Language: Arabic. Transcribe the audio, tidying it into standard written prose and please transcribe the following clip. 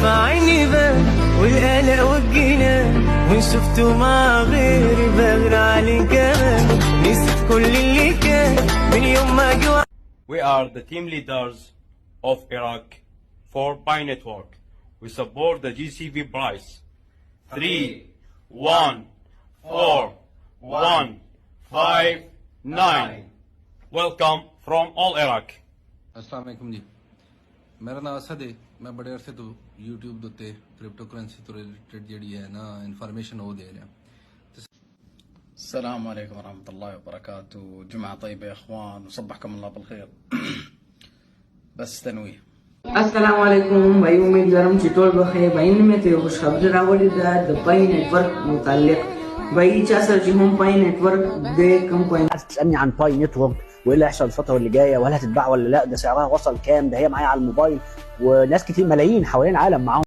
عيني بان والقلق والجنان، وان شفته مع غيري بغير عليه كمان، نسيت كل اللي كان من يوم ما جوا. We are the team leaders of Iraq for Pi Network. We support the GCV price. 3, 1, 4, 1, 5, 9. Welcome from all Iraq. अस्सलाम वालेकुम जी, मेरा नाम असद है। मैं बड़े अरसे तो यूट्यूब के उत्ते क्रिप्टो करेंसी तो रिलेटेड जी है ना इन्फॉर्मेशन वो दे रहा। السلام عليكم ورحمة الله وبركاته. جمعة طيبة يا اخوان وصبحكم الله بالخير. بس تنويه. السلام علیکم भाई، उम्मीद गरम चिटोल बखे भाई में ते खुश खबर रावड़ी दा द باي नेटवर्क متعلق भाई تشاسر جيهم باي नेटवर्क دي كم كوين. تسالني عن باي نتورك وايه اللي هيحصل الفتره اللي جايه، وهل هتتباع ولا لا، ده سعرها وصل كام، ده هي معايا على الموبايل، وناس كتير ملايين حوالين العالم معاهم